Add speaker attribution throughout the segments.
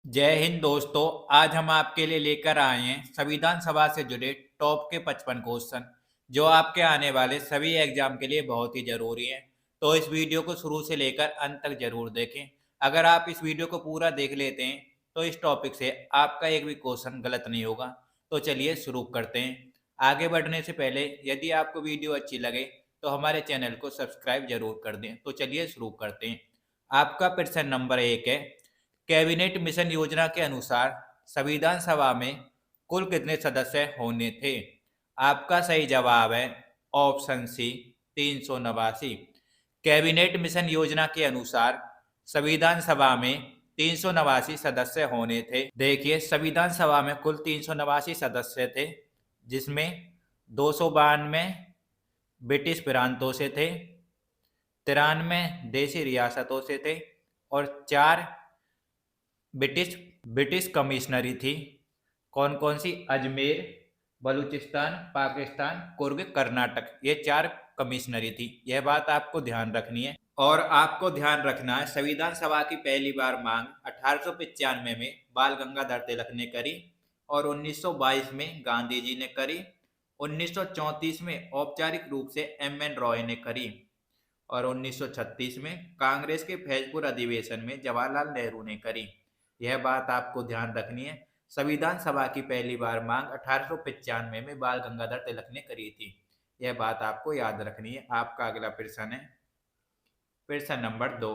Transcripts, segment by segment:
Speaker 1: जय हिंद दोस्तों। आज हम आपके लिए लेकर आए हैं संविधान सभा से जुड़े टॉप के 55 क्वेश्चन जो आपके आने वाले सभी एग्जाम के लिए बहुत ही ज़रूरी हैं। तो इस वीडियो को शुरू से लेकर अंत तक ज़रूर देखें। अगर आप इस वीडियो को पूरा देख लेते हैं तो इस टॉपिक से आपका एक भी क्वेश्चन गलत नहीं होगा। तो चलिए शुरू करते हैं। आगे बढ़ने से पहले यदि आपको वीडियो अच्छी लगे तो हमारे चैनल को सब्सक्राइब जरूर कर दें। तो चलिए शुरू करते हैं। आपका प्रश्न नंबर 1 है, कैबिनेट मिशन योजना के अनुसार संविधान सभा में कुल कितने सदस्य होने थे? आपका सही जवाब है ऑप्शन सी 389। कैबिनेट मिशन योजना के अनुसार संविधान सभा में 389 सदस्य होने थे। देखिए, संविधान सभा में कुल 389 सदस्य थे, जिसमें 292 ब्रिटिश प्रांतों से थे, 93 देशी रियासतों से थे और 4 ब्रिटिश ब्रिटिश कमिश्नरी थी। कौन कौन सी? अजमेर, बलूचिस्तान, पाकिस्तान, कुर्ग, कर्नाटक। ये 4 कमिश्नरी थी। यह बात आपको ध्यान रखनी है। और आपको ध्यान रखना है, संविधान सभा की पहली बार मांग 1895 में बाल गंगाधर तिलक ने करी और 1922 में गांधी जी ने करी। 1934 में औपचारिक रूप से एम एन रॉय ने करी और 1936 में कांग्रेस के फैजपुर अधिवेशन में जवाहरलाल नेहरू ने करी। यह बात आपको ध्यान रखनी है। संविधान सभा की पहली बार मांग 1895 में बाल गंगाधर तिलक ने करी थी। यह बात आपको याद रखनी है। आपका अगला प्रश्न है प्रश्न नंबर 2।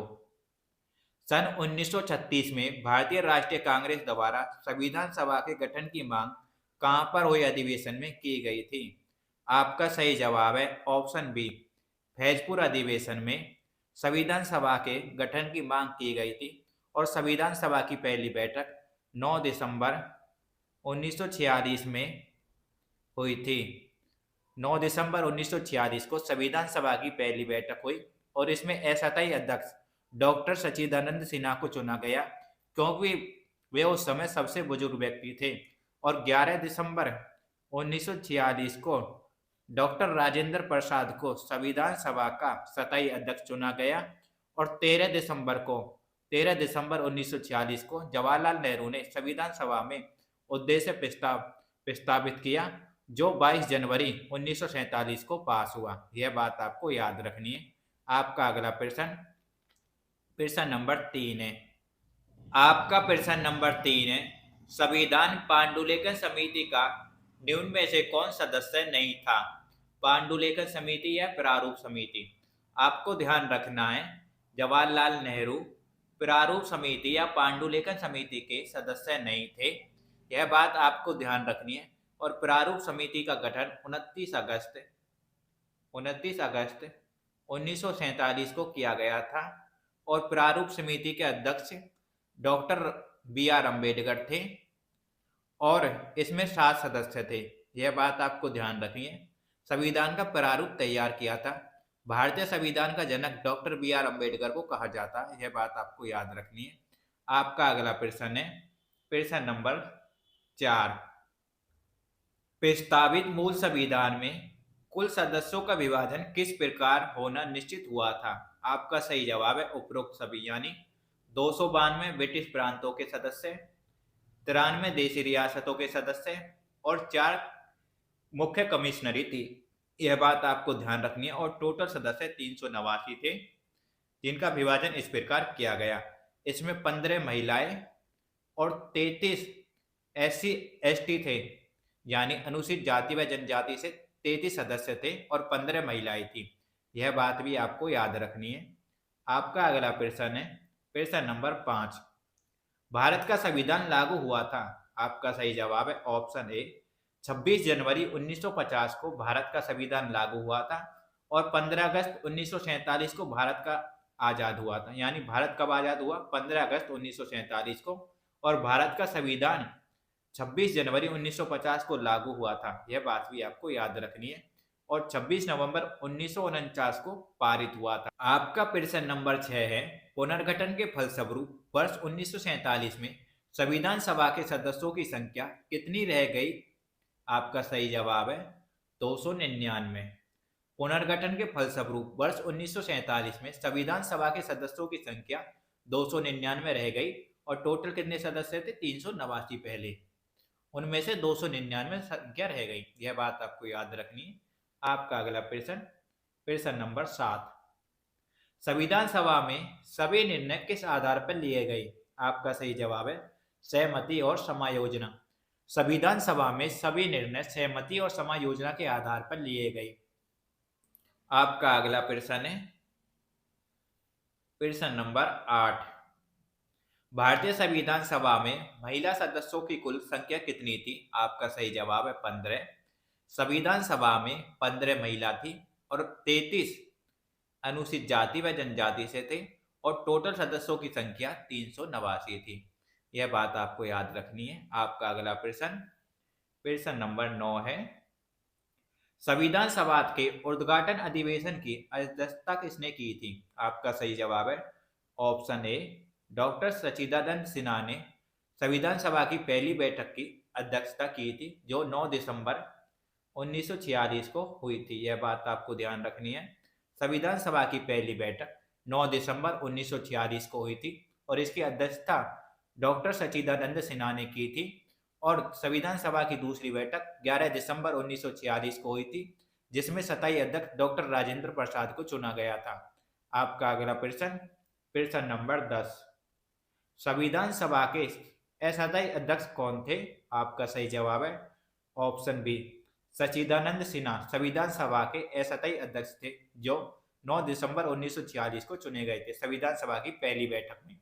Speaker 1: सन 1936 में भारतीय राष्ट्रीय कांग्रेस द्वारा संविधान सभा के गठन की मांग कहां पर हुए अधिवेशन में की गई थी? आपका सही जवाब है ऑप्शन बी, फैजपुर अधिवेशन में संविधान सभा के गठन की मांग की गई थी और संविधान सभा की पहली बैठक 9 दिसंबर 1946 में हुई थी। 9 दिसंबर 1946 को संविधान सभा की पहली बैठक हुई और इसमें अस्थायी अध्यक्ष डॉक्टर सच्चिदानंद सिन्हा को चुना गया, क्योंकि वे उस समय सबसे बुजुर्ग व्यक्ति थे। और 11 दिसंबर 1946 को डॉक्टर राजेंद्र प्रसाद को संविधान सभा का स्थायी अध्यक्ष चुना गया और 13 दिसंबर 1946 को जवाहरलाल नेहरू ने संविधान सभा में उद्देश्य प्रस्तावित किया, जो 22 जनवरी 1947 को पास हुआ। यह बात आपको याद रखनी है। आपका अगला प्रश्न नंबर 3 है। आपका प्रश्न नंबर 3 है, संविधान पांडुलिकन समिति का निम्न में से कौन सदस्य नहीं था? पांडुलिकन समिति या प्रारूप समिति? आपको ध्यान रखना है, जवाहरलाल नेहरू प्रारूप समिति या पांडुलिकन समिति के सदस्य नहीं थे। यह बात आपको ध्यान रखनी है। और प्रारूप समिति का गठन 29 अगस्त 1947 को किया गया था और प्रारूप समिति के अध्यक्ष डॉक्टर बी आर अम्बेडकर थे और इसमें 7 सदस्य थे। यह बात आपको ध्यान रखनी है। संविधान का प्रारूप तैयार किया था। भारतीय संविधान का जनक डॉक्टर बी आर अम्बेडकर को कहा जाता है। यह बात आपको याद रखनी है। आपका अगला प्रश्न है प्रश्न नंबर 4। प्रस्तावित मूल संविधान में कुल सदस्यों का विभाजन किस प्रकार होना निश्चित हुआ था? आपका सही जवाब है उपरोक्त सभी, यानी 292 ब्रिटिश प्रांतों के सदस्य, 93 देशी रियासतों के सदस्य और 4 मुख्य कमिश्नरी थी। यह बात आपको ध्यान रखनी है। और टोटल सदस्य 389 थे, जिनका विभाजन इस प्रकार किया गया। इसमें 15 महिलाएं और 33 SC ST थे, यानी अनुसूचित जाति व जनजाति से 33 सदस्य थे और 15 महिलाएं थी। यह बात भी आपको याद रखनी है। आपका अगला प्रश्न है प्रश्न नंबर 5। भारत का संविधान लागू हुआ था? आपका सही जवाब है ऑप्शन ए, 26 जनवरी 1950 को भारत का संविधान लागू हुआ था और 15 अगस्त 1947 को भारत का आज़ाद हुआ था। यानी भारत कब आज़ाद हुआ? 15 अगस्त 1947 को। और भारत का संविधान 26 जनवरी 1950 को लागू हुआ था। यह बात भी आपको याद रखनी है। और 26 नवंबर 1949 को पारित हुआ था। आपका प्रश्न नंबर 6 है, पुनर्गठन के फलस्वरूप वर्ष 1947 में संविधान सभा के सदस्यों की संख्या कितनी रह गई? आपका सही जवाब है 299। पुनर्गठन के फलस्वरूप वर्ष 1947 में संविधान सभा के सदस्यों की संख्या 299 रह गई और टोटल कितने सदस्य थे? 389 पहले। उनमें से 299 संख्या रह गई। यह बात आपको याद रखनी है। आपका अगला प्रश्न, प्रश्न नंबर 7, संविधान सभा में सभी निर्णय किस आधार पर लिए गए? आपका सही जवाब है सहमति और समायोजना। संविधान सभा में सभी निर्णय सहमति और समायोजना के आधार पर लिए गए। आपका अगला प्रश्न है प्रश्न नंबर 8, भारतीय संविधान सभा में महिला सदस्यों की कुल संख्या कितनी थी? आपका सही जवाब है 15। संविधान सभा में 15 महिला थी और 33 अनुसूचित जाति व जनजाति से थे और टोटल सदस्यों की संख्या 389 थी। यह बात आपको याद रखनी है। आपका अगला प्रश्न, प्रश्न नंबर 9 है, संविधान सभा के उद्घाटन अधिवेशन की अध्यक्षता किसने की थी? आपका सही जवाब है ऑप्शन ए डॉक्टर सच्चिदानंद सिन्हा ने संविधान सभा की पहली बैठक की अध्यक्षता की थी जो 9 दिसंबर 1946 को हुई थी। यह बात आपको ध्यान रखनी है। संविधान सभा की पहली बैठक 9 दिसंबर 1946 को हुई थी और इसकी अध्यक्षता डॉक्टर सच्चिदानंद सिन्हा ने की थी और संविधान सभा की दूसरी बैठक 11 दिसंबर 1946 को हुई थी जिसमें स्थायी अध्यक्ष डॉक्टर राजेंद्र प्रसाद को चुना गया था। आपका अगला प्रश्न, प्रश्न नंबर 10, संविधान सभा के अस्थायी अध्यक्ष कौन थे? आपका सही जवाब है ऑप्शन बी सच्चिदानंद सिन्हा संविधान सभा के अस्थायी अध्यक्ष थे जो 9 दिसंबर 1946 को चुने गए थे संविधान सभा की पहली बैठक में।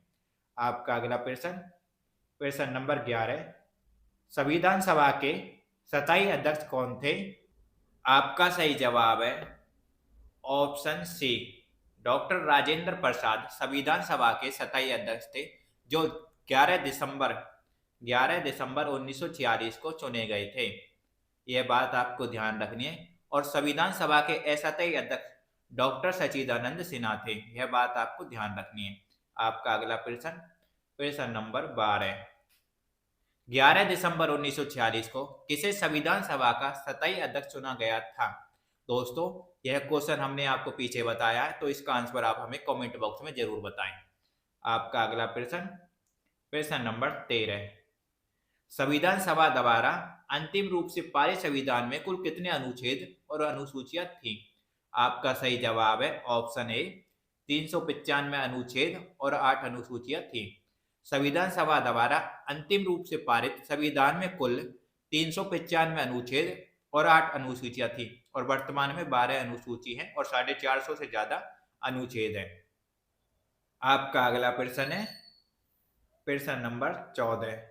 Speaker 1: आपका अगला प्रश्न, प्रश्न नंबर 11, संविधान सभा के स्थायी अध्यक्ष कौन थे? आपका सही जवाब है option C doctor Rajendra Prasad संविधान सभा के स्थायी अध्यक्ष थे जो 11 दिसंबर 1946 को चुने गए थे। यह बात आपको ध्यान रखनी है। और संविधान सभा के अस्थायी अध्यक्ष डॉक्टर सच्चिदानंद सिन्हा थे। यह बात आपको ध्यान रखनी है। आपका अगला प्रश्न, प्रश्न नंबर 12, 11 दिसंबर 1946 को किसे संविधान सभा का स्थायी अध्यक्ष चुना गया था? दोस्तों यह क्वेश्चन हमने आपको पीछे बताया है तो इसका आंसर आप हमें कमेंट बॉक्स में जरूर बताएं। आपका अगला प्रश्न, प्रश्न नंबर 13, संविधान सभा द्वारा अंतिम रूप से पारित संविधान में कुल कितने अनुच्छेद और अनुसूचियां थी? आपका सही जवाब है ऑप्शन ए 395 अनुच्छेद और 8 अनुसूचियां थी। संविधान सभा द्वारा अंतिम रूप से पारित संविधान में कुल 395 अनुच्छेद और 8 अनुसूचियां थी और वर्तमान में 12 अनुसूची हैं और 450 से ज्यादा अनुच्छेद हैं। आपका अगला प्रश्न है प्रश्न नंबर 14,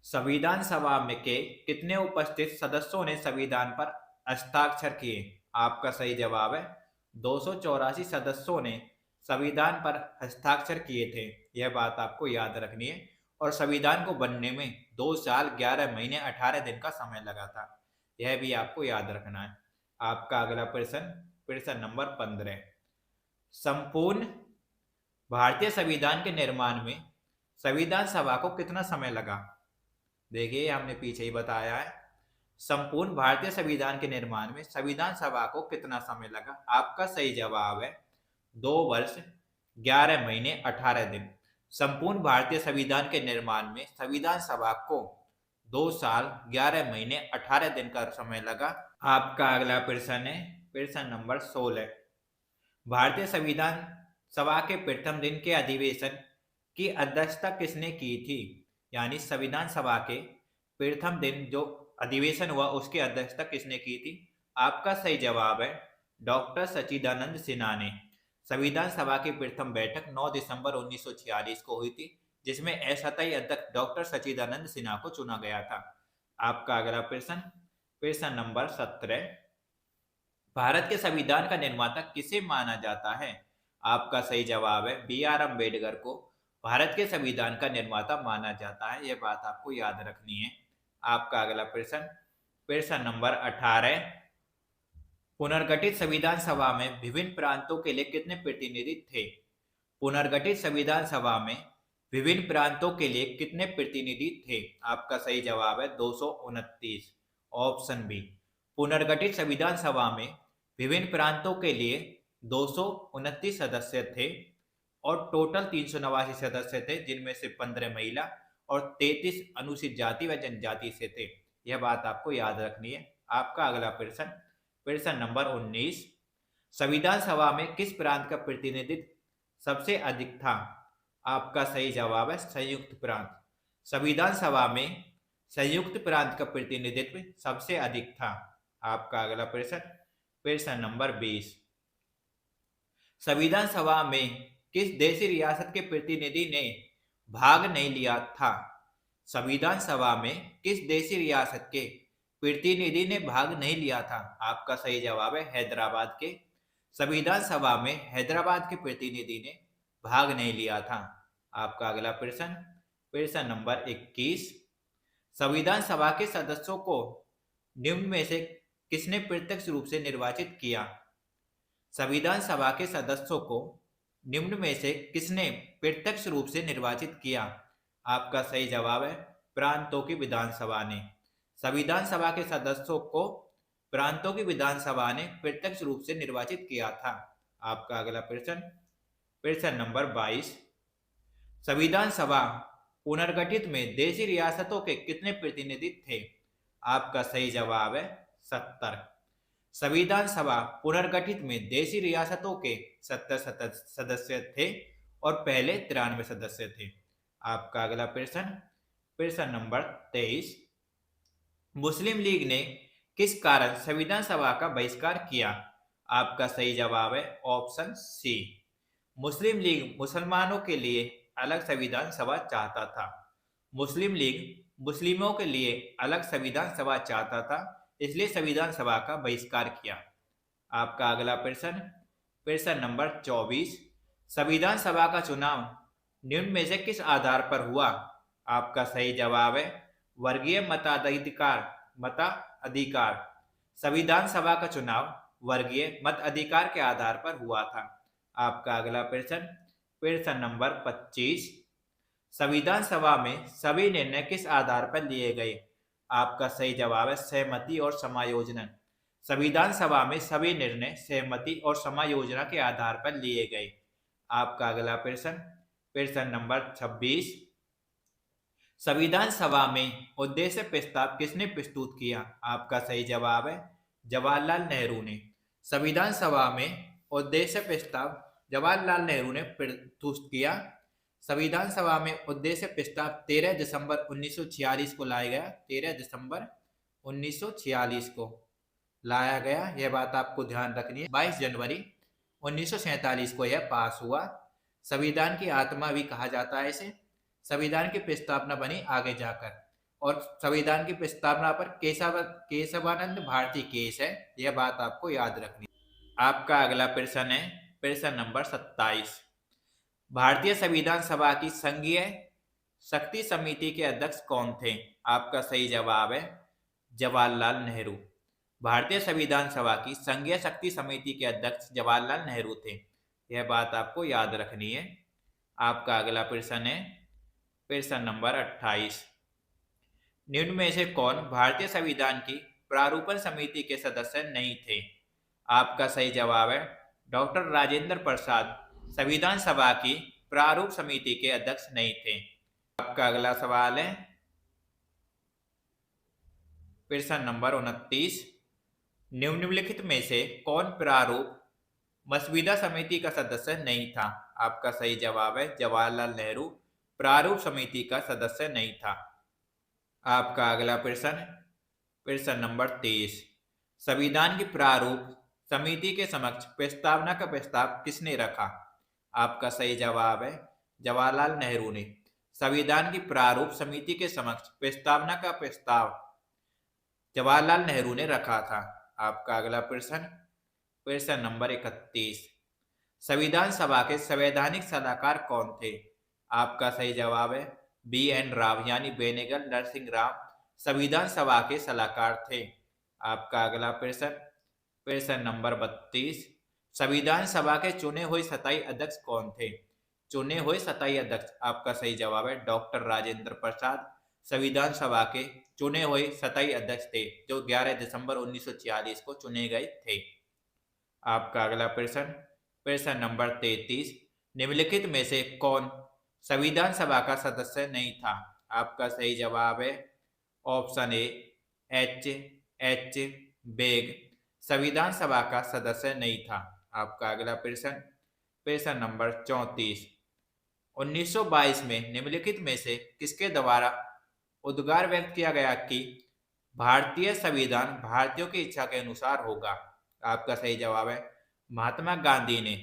Speaker 1: संविधान सभा में के कितने उपस्थित सदस्यों ने संविधान पर हस्ताक्षर किए? आपका सही जवाब है 284 सदस्यों ने संविधान पर हस्ताक्षर किए थे। यह बात आपको याद रखनी है। और संविधान को बनने में 2 साल 11 महीने 18 दिन का समय लगा था। यह भी आपको याद रखना है। आपका अगला प्रश्न, प्रश्न नंबर 15, संपूर्ण भारतीय संविधान के निर्माण में संविधान सभा को कितना समय लगा? देखिए हमने पीछे ही बताया है। संपूर्ण भारतीय संविधान के निर्माण में संविधान सभा को कितना समय लगा? आपका सही जवाब है 2 वर्ष 11 महीने 18 दिन। संपूर्ण भारतीय संविधान के निर्माण में संविधान सभा को 2 साल 11 महीने 18 दिन का समय लगा। आपका अगला प्रश्न है प्रश्न नंबर 16, भारतीय संविधान सभा के प्रथम दिन के अधिवेशन की अध्यक्षता किसने की थी? यानी संविधान सभा के प्रथम दिन जो अधिवेशन हुआ उसकी अध्यक्षता किसने की थी? आपका सही जवाब है डॉक्टर सच्चिदानंद सिन्हा ने। संविधान सभा की प्रथम बैठक 9 दिसंबर 1946 को हुई थी जिसमें अस्थायी अध्यक्ष डॉक्टर सच्चिदानंद सिन्हा को चुना गया था। आपका अगला प्रश्न, प्रश्न नंबर 17, भारत के संविधान का निर्माता किसे माना जाता है? आपका सही जवाब है BR अम्बेडकर को भारत के संविधान का निर्माता माना जाता है। यह बात आपको याद रखनी है। आपका अगला प्रश्न, प्रश्न नंबर 18, पुनर्गठित संविधान सभा में विभिन्न प्रांतों के लिए कितने प्रतिनिधि थे? पुनर्गठित संविधान सभा में विभिन्न प्रांतों के लिए कितने प्रतिनिधि थे? आपका सही जवाब है 229। ऑप्शन बी पुनर्गठित संविधान सभा में विभिन्न प्रांतों के लिए 229 सदस्य थे। और टोटल 389 सदस्य थे, जिनमें से 15 महिला और 33 अनुसूचित जाति व जनजाति से थे। यह बात आपको याद रखनी है। आपका अगला प्रश्न नंबर 19, संविधान सभा में किस प्रांत का प्रतिनिधित्व सबसे अधिक था? आपका सही जवाब है संयुक्त प्रांत। संविधान सभा में संयुक्त प्रांत का प्रतिनिधित्व सबसे अधिक था। आपका अगला प्रश्न नंबर 20, संविधान सभा में किस देशी रियासत के प्रतिनिधि ने भाग नहीं लिया था? संविधान सभा में किस देशी रियासत के प्रतिनिधि ने भाग नहीं लिया था? आपका सही जवाब है हैदराबाद के। संविधान सभा में हैदराबाद के प्रतिनिधि ने भाग नहीं लिया था। आपका अगला प्रश्न नंबर 21, संविधान सभा के सदस्यों को निम्न में से किसने प्रत्यक्ष रूप से निर्वाचित किया? संविधान सभा के सदस्यों को निम्न में से किसने प्रत्यक्ष रूप से निर्वाचित किया? आपका सही जवाब है प्रांतों की विधानसभा ने। संविधान सभा के सदस्यों को प्रांतों की विधानसभा ने प्रत्यक्ष रूप से निर्वाचित किया था। आपका अगला प्रश्न नंबर 22, संविधान सभा पुनर्गठित में देशी रियासतों के कितने प्रतिनिधि थे? आपका सही जवाब है 70। संविधान सभा पुनर्गठित में देशी रियासतों के 70 सदस्य थे और पहले 93 सदस्य थे। आपका अगला प्रश्न नंबर 23, मुस्लिम लीग ने किस कारण संविधान सभा का बहिष्कार किया? आपका सही जवाब है ऑप्शन सी, मुस्लिम लीग मुसलमानों के लिए अलग संविधान सभा चाहता था। मुस्लिम लीग मुस्लिमों के लिए अलग संविधान सभा चाहता था, इसलिए संविधान सभा का बहिष्कार किया। आपका अगला प्रश्न नंबर 24, संविधान सभा का चुनाव निम्न में से किस आधार पर हुआ? आपका सही जवाब है वर्गीय मताधिकार। संविधान सभा का चुनाव वर्गीय मताधिकार के आधार पर हुआ था। आपका अगला प्रश्न नंबर 25, संविधान सभा में सभी निर्णय किस आधार पर लिए गए? आपका सही जवाब है सहमति और समायोजन। संविधान सभा में सभी निर्णय सहमति और समायोजन के आधार पर लिए गए। आपका अगला प्रश्न नंबर 26, संविधान सभा में उद्देश्य प्रस्ताव किसने प्रस्तुत किया? आपका सही जवाब है जवाहरलाल नेहरू ने। संविधान सभा में उद्देश्य प्रस्ताव जवाहरलाल नेहरू ने प्रस्तुत किया। संविधान सभा में उद्देश्य प्रस्ताव 13 दिसंबर 1946 को लाया गया। 13 दिसंबर 1946 को लाया गया, यह बात आपको ध्यान रखनी है। 22 जनवरी 1947 को यह पास हुआ। संविधान की आत्मा भी कहा जाता है इसे। संविधान की प्रस्तावना बनी आगे जाकर, और संविधान की प्रस्तावना पर केशवानंद भारती केस है, यह बात आपको याद रखनी। आपका अगला प्रश्न है प्रश्न नंबर 27, भारतीय संविधान सभा की संघीय शक्ति समिति के अध्यक्ष कौन थे? आपका सही जवाब है जवाहरलाल नेहरू। भारतीय संविधान सभा की संघीय शक्ति समिति के अध्यक्ष जवाहरलाल नेहरू थे, यह बात आपको याद रखनी है। आपका अगला प्रश्न है प्रश्न नंबर 28, निम्न में से कौन भारतीय संविधान की प्रारूपण समिति के सदस्य नहीं थे? आपका सही जवाब है डॉक्टर राजेंद्र प्रसाद संविधान सभा की प्रारूप समिति के अध्यक्ष नहीं थे। आपका अगला सवाल है प्रश्न नंबर 29, निम्नलिखित में से कौन प्रारूप मसविदा समिति का सदस्य नहीं था? आपका सही जवाब है जवाहरलाल नेहरू प्रारूप समिति का सदस्य नहीं था। आपका अगला प्रश्न नंबर 23, संविधान की प्रारूप समिति के समक्ष प्रस्तावना का प्रस्ताव किसने रखा? आपका सही जवाब है जवाहरलाल नेहरू ने। संविधान की प्रारूप समिति के समक्ष प्रस्तावना का प्रस्ताव जवाहरलाल नेहरू ने रखा था। आपका अगला प्रश्न नंबर 31, संविधान सभा के संवैधानिक सलाहकार कौन थे? आपका सही जवाब है BN राव यानी बेनेगल नरसिंह राव संविधान सभा के सलाहकार थे। आपका अगला प्रश्न नंबर 32, संविधान सभा के चुने हुए स्थायी अध्यक्ष कौन थे? चुने हुए स्थायी अध्यक्ष, आपका सही जवाब है डॉक्टर राजेंद्र प्रसाद संविधान सभा के चुने हुए स्थायी अध्यक्ष थे, जो 11 दिसंबर 1946 को चुने गए थे। आपका अगला प्रश्न नंबर 33, निम्नलिखित में से कौन संविधान सभा का सदस्य नहीं था? आपका सही जवाब है option A H H Beg संविधान सभा का सदस्य नहीं था। आपका अगला प्रश्न प्रश्न नंबर 34। 1922 में निम्नलिखित में से किसके द्वारा उद्गार व्यक्त किया गया कि भारतीय संविधान भारतीयों की इच्छा के अनुसार होगा? आपका सही जवाब है महात्मा गांधी ने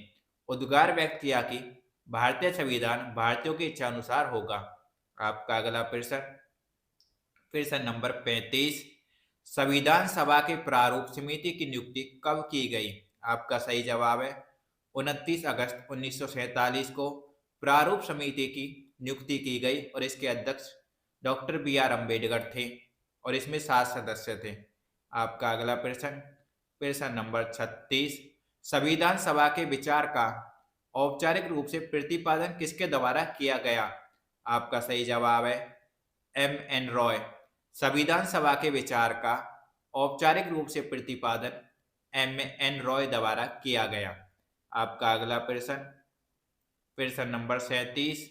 Speaker 1: उद्गार व्यक्त किया कि भारतीय संविधान भारतीयों की इच्छा अनुसार होगा। आपका अगला प्रश्न प्रश्न नंबर 35। संविधान सभा के प्रारूप समिति की नियुक्ति कब की गई? आपका सही जवाब है 29 अगस्त 1947 को प्रारूप समिति की नियुक्ति की गई और इसके अध्यक्ष डॉक्टर बी.आर. अम्बेडकर थे और इसमें 7 सदस्य थे। आपका अगला प्रश्न प्रश्न नंबर 36। संविधान सभा के विचार का औपचारिक रूप से प्रतिपादन किसके द्वारा किया गया? आपका सही जवाब है M.N. रॉय। संविधान सभा के विचार का औपचारिक रूप से प्रतिपादन M.N. रॉय द्वारा किया गया। आपका अगला प्रश्न प्रश्न नंबर 37।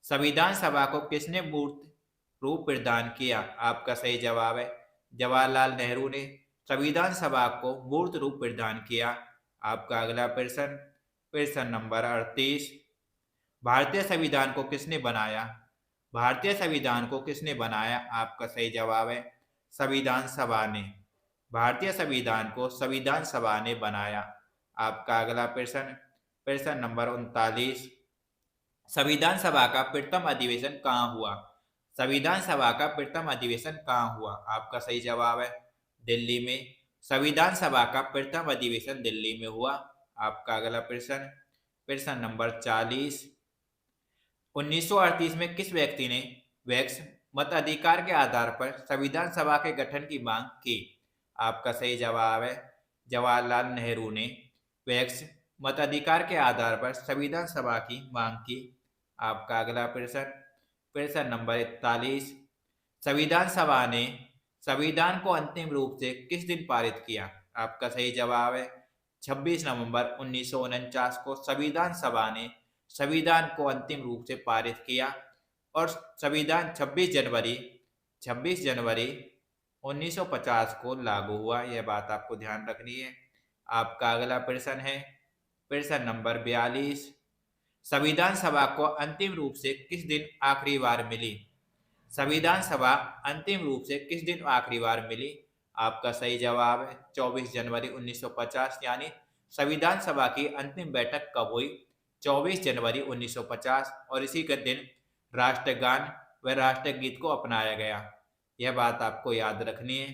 Speaker 1: संविधान सभा को किसने मूर्त रूप प्रदान किया? आपका सही जवाब है जवाहरलाल नेहरू ने संविधान सभा को मूर्त रूप प्रदान किया। आपका अगला प्रश्न प्रश्न नंबर 38। भारतीय संविधान को किसने बनाया? भारतीय संविधान को किसने बनाया? आपका सही जवाब है संविधान सभा ने। भारतीय संविधान को संविधान सभा ने बनाया। आपका अगला प्रश्न प्रश्न नंबर 39। संविधान सभा का प्रथम अधिवेशन कहाँ हुआ? संविधान सभा का प्रथम अधिवेशन कहाँ हुआ? आपका सही जवाब है दिल्ली में। संविधान सभा का प्रथम अधिवेशन दिल्ली में हुआ। आपका अगला प्रश्न प्रश्न नंबर 40। 1938 में किस व्यक्ति ने वैक्स मताधिकार के आधार पर संविधान सभा के गठन की मांग की? आपका सही जवाब है जवाहरलाल नेहरू ने वैक्स मताधिकार के आधार पर संविधान सभा की मांग की। आपका अगला प्रश्न प्रश्न नंबर 41। संविधान सभा ने संविधान को अंतिम रूप से किस दिन पारित किया? आपका सही जवाब है 26 नवंबर 1949 को संविधान सभा ने संविधान को अंतिम रूप से पारित किया और संविधान 26 जनवरी 1950 को लागू हुआ। यह बात आपको ध्यान रखनी है। आपका अगला प्रश्न है प्रश्न नंबर 42। संविधान सभा को अंतिम रूप से किस दिन आखिरी बार मिली? संविधान सभा अंतिम रूप से किस दिन आखिरी बार मिली? आपका सही जवाब है 24 जनवरी 1950। यानी संविधान सभा की अंतिम बैठक कब हुई? 24 जनवरी 1950 और इसी के दिन राष्ट्रगान व राष्ट्रगीत को अपनाया गया। यह बात आपको याद रखनी है।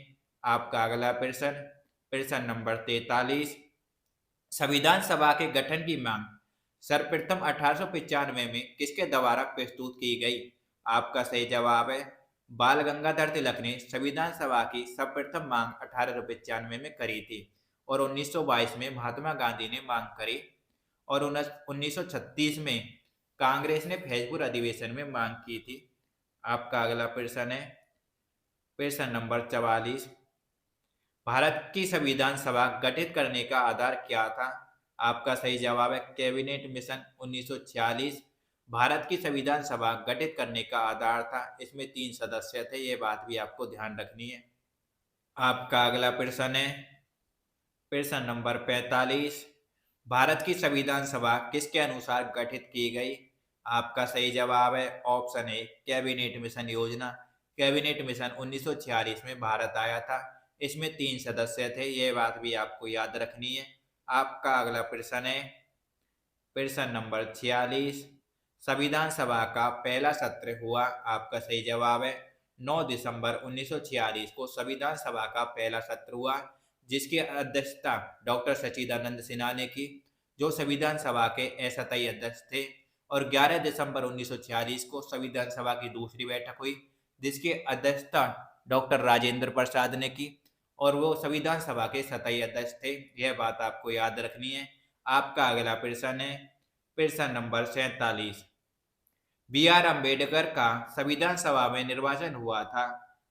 Speaker 1: आपका अगला प्रश्न प्रश्न नंबर 43। संविधान सभा के गठन की मांग सर्वप्रथम 1895 में किसके द्वारा प्रस्तुत की गई? आपका सही जवाब है बाल गंगाधर तिलक ने संविधान सभा की सर्वप्रथम मांग 1895 में करी थी और 1922 में महात्मा गांधी ने मांग करी और 1936 में कांग्रेस ने फैजपुर अधिवेशन में मांग की थी। आपका अगला प्रश्न है प्रश्न नंबर 44। भारत की संविधान सभा गठित करने का आधार क्या था? आपका सही जवाब है कैबिनेट मिशन 1946 भारत की संविधान सभा गठित करने का आधार था। इसमें 3 सदस्य थे। ये बात भी आपको ध्यान रखनी है। आपका अगला प्रश्न है प्रश्न नंबर 45। भारत की संविधान सभा किसके अनुसार गठित की गई? आपका सही जवाब है ऑप्शन ए कैबिनेट मिशन योजना। कैबिनेट मिशन 1946 में भारत आया था। इसमें 3 सदस्य थे। यह बात भी आपको याद रखनी है। आपका अगला प्रश्न है प्रश्न नंबर 46। संविधान सभा का पहला सत्र हुआ? आपका सही जवाब है 9 दिसंबर 1946 को संविधान सभा का पहला सत्र हुआ जिसकी अध्यक्षता डॉक्टर सच्चिदानंद सिन्हा ने की जो संविधान सभा के अस्थायी अध्यक्ष थे और 11 दिसंबर 1946 को संविधान सभा की दूसरी बैठक हुई जिसकी अध्यक्षता डॉक्टर राजेंद्र प्रसाद ने की और वो संविधान सभा के स्थायी अध्यक्ष थे। यह बात आपको याद रखनी है। आपका अगला प्रश्न है प्रश्न नंबर 47। बी.आर. अम्बेडकर का संविधान सभा में निर्वाचन हुआ था?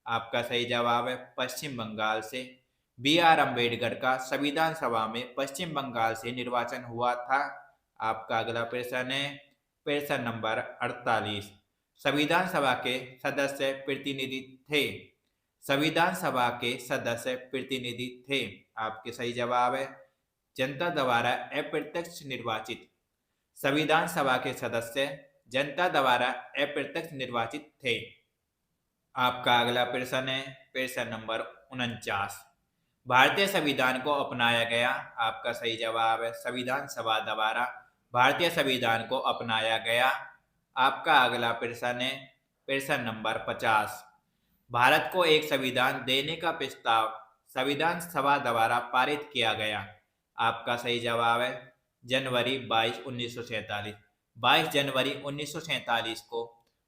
Speaker 1: आपका सही जवाब है पश्चिम बंगाल से। बी.आर. अम्बेडकर का संविधान सभा में पश्चिम बंगाल से निर्वाचन हुआ था। आपका अगला प्रश्न है प्रश्न नंबर 48। संविधान सभा के सदस्य प्रतिनिधि थे। संविधान सभा के सदस्य प्रतिनिधि थे। आपके सही जवाब है जनता द्वारा अप्रत्यक्ष निर्वाचित। संविधान सभा के सदस्य जनता द्वारा अप्रत्यक्ष निर्वाचित थे। आपका अगला प्रश्न है प्रश्न नंबर 49। भारतीय संविधान को अपनाया गया। आपका सही जवाब है संविधान सभा द्वारा भारतीय संविधान को अपनाया गया। आपका अगला प्रश्न है प्रश्न नंबर 50। भारत को एक संविधान देने का प्रस्ताव संविधान सभा द्वारा पारित किया गया। आपका सही जवाब है जनवरी 22, 1947। 22 जनवरी 1947 को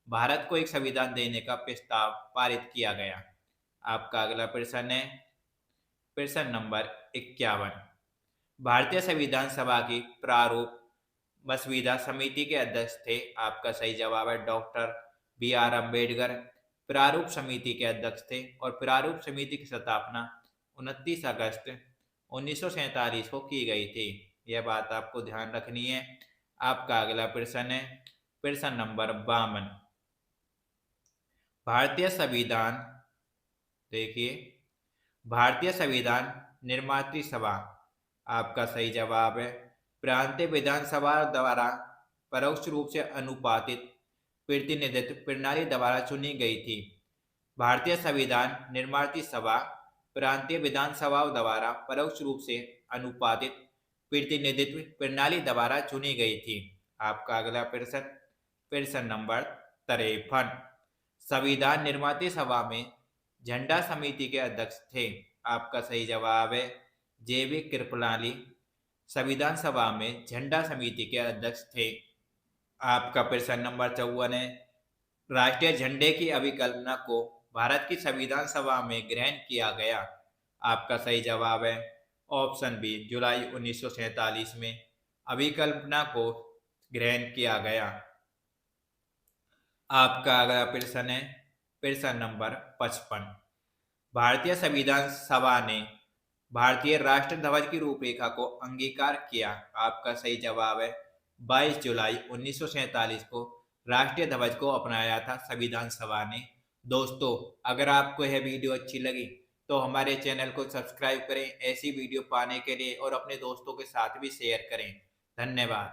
Speaker 1: भारत को एक संविधान देने का प्रस्ताव पारित किया गया। आपका अगला प्रश्न है प्रश्न नंबर 51। भारतीय संविधान सभा की प्रारूप मसविदा समिति के अध्यक्ष थे। आपका सही जवाब है डॉक्टर B.R. अम्बेडकर प्रारूप समिति के अध्यक्ष थे और प्रारूप समिति की स्थापना 29 अगस्त 1947 को की गई थी। यह बात आपको ध्यान रखनी है। आपका अगला प्रश्न है प्रश्न नंबर 52। भारतीय संविधान देखिए भारतीय संविधान निर्मात्री सभा। आपका सही जवाब है प्रांतीय विधानसभा द्वारा परोक्ष रूप से अनुपातित प्रतिनिधित्व प्रणाली द्वारा चुनी गई थी। भारतीय संविधान निर्मात्री सभा प्रांतीय विधानसभाओं द्वारा परोक्ष रूप से अनुपातित प्रतिनिधित्व प्रणाली द्वारा चुनी गई थी। आपका अगला प्रश्न प्रश्न नंबर 53। संविधान निर्मात्री सभा में झंडा समिति के अध्यक्ष थे। आपका सही जवाब है JV कृपलानी संविधान सभा में झंडा समिति के अध्यक्ष थे। आपका प्रश्न नंबर 54 है राष्ट्रीय झंडे की अभिकल्पना को भारत की संविधान सभा में ग्रहण किया गया। आपका सही जवाब है ऑप्शन बी जुलाई 1947 में अभिकल्पना को ग्रहण किया गया। आपका अगला प्रश्न है प्रश्न नंबर 55। भारतीय संविधान सभा ने भारतीय राष्ट्र ध्वज की रूपरेखा को अंगीकार किया। आपका सही जवाब है 22 जुलाई 1947 को राष्ट्रीय ध्वज को अपनाया था संविधान सभा ने। दोस्तों अगर आपको यह वीडियो अच्छी लगी तो हमारे चैनल को सब्सक्राइब करें ऐसी वीडियो पाने के लिए और अपने दोस्तों के साथ भी शेयर करें। धन्यवाद।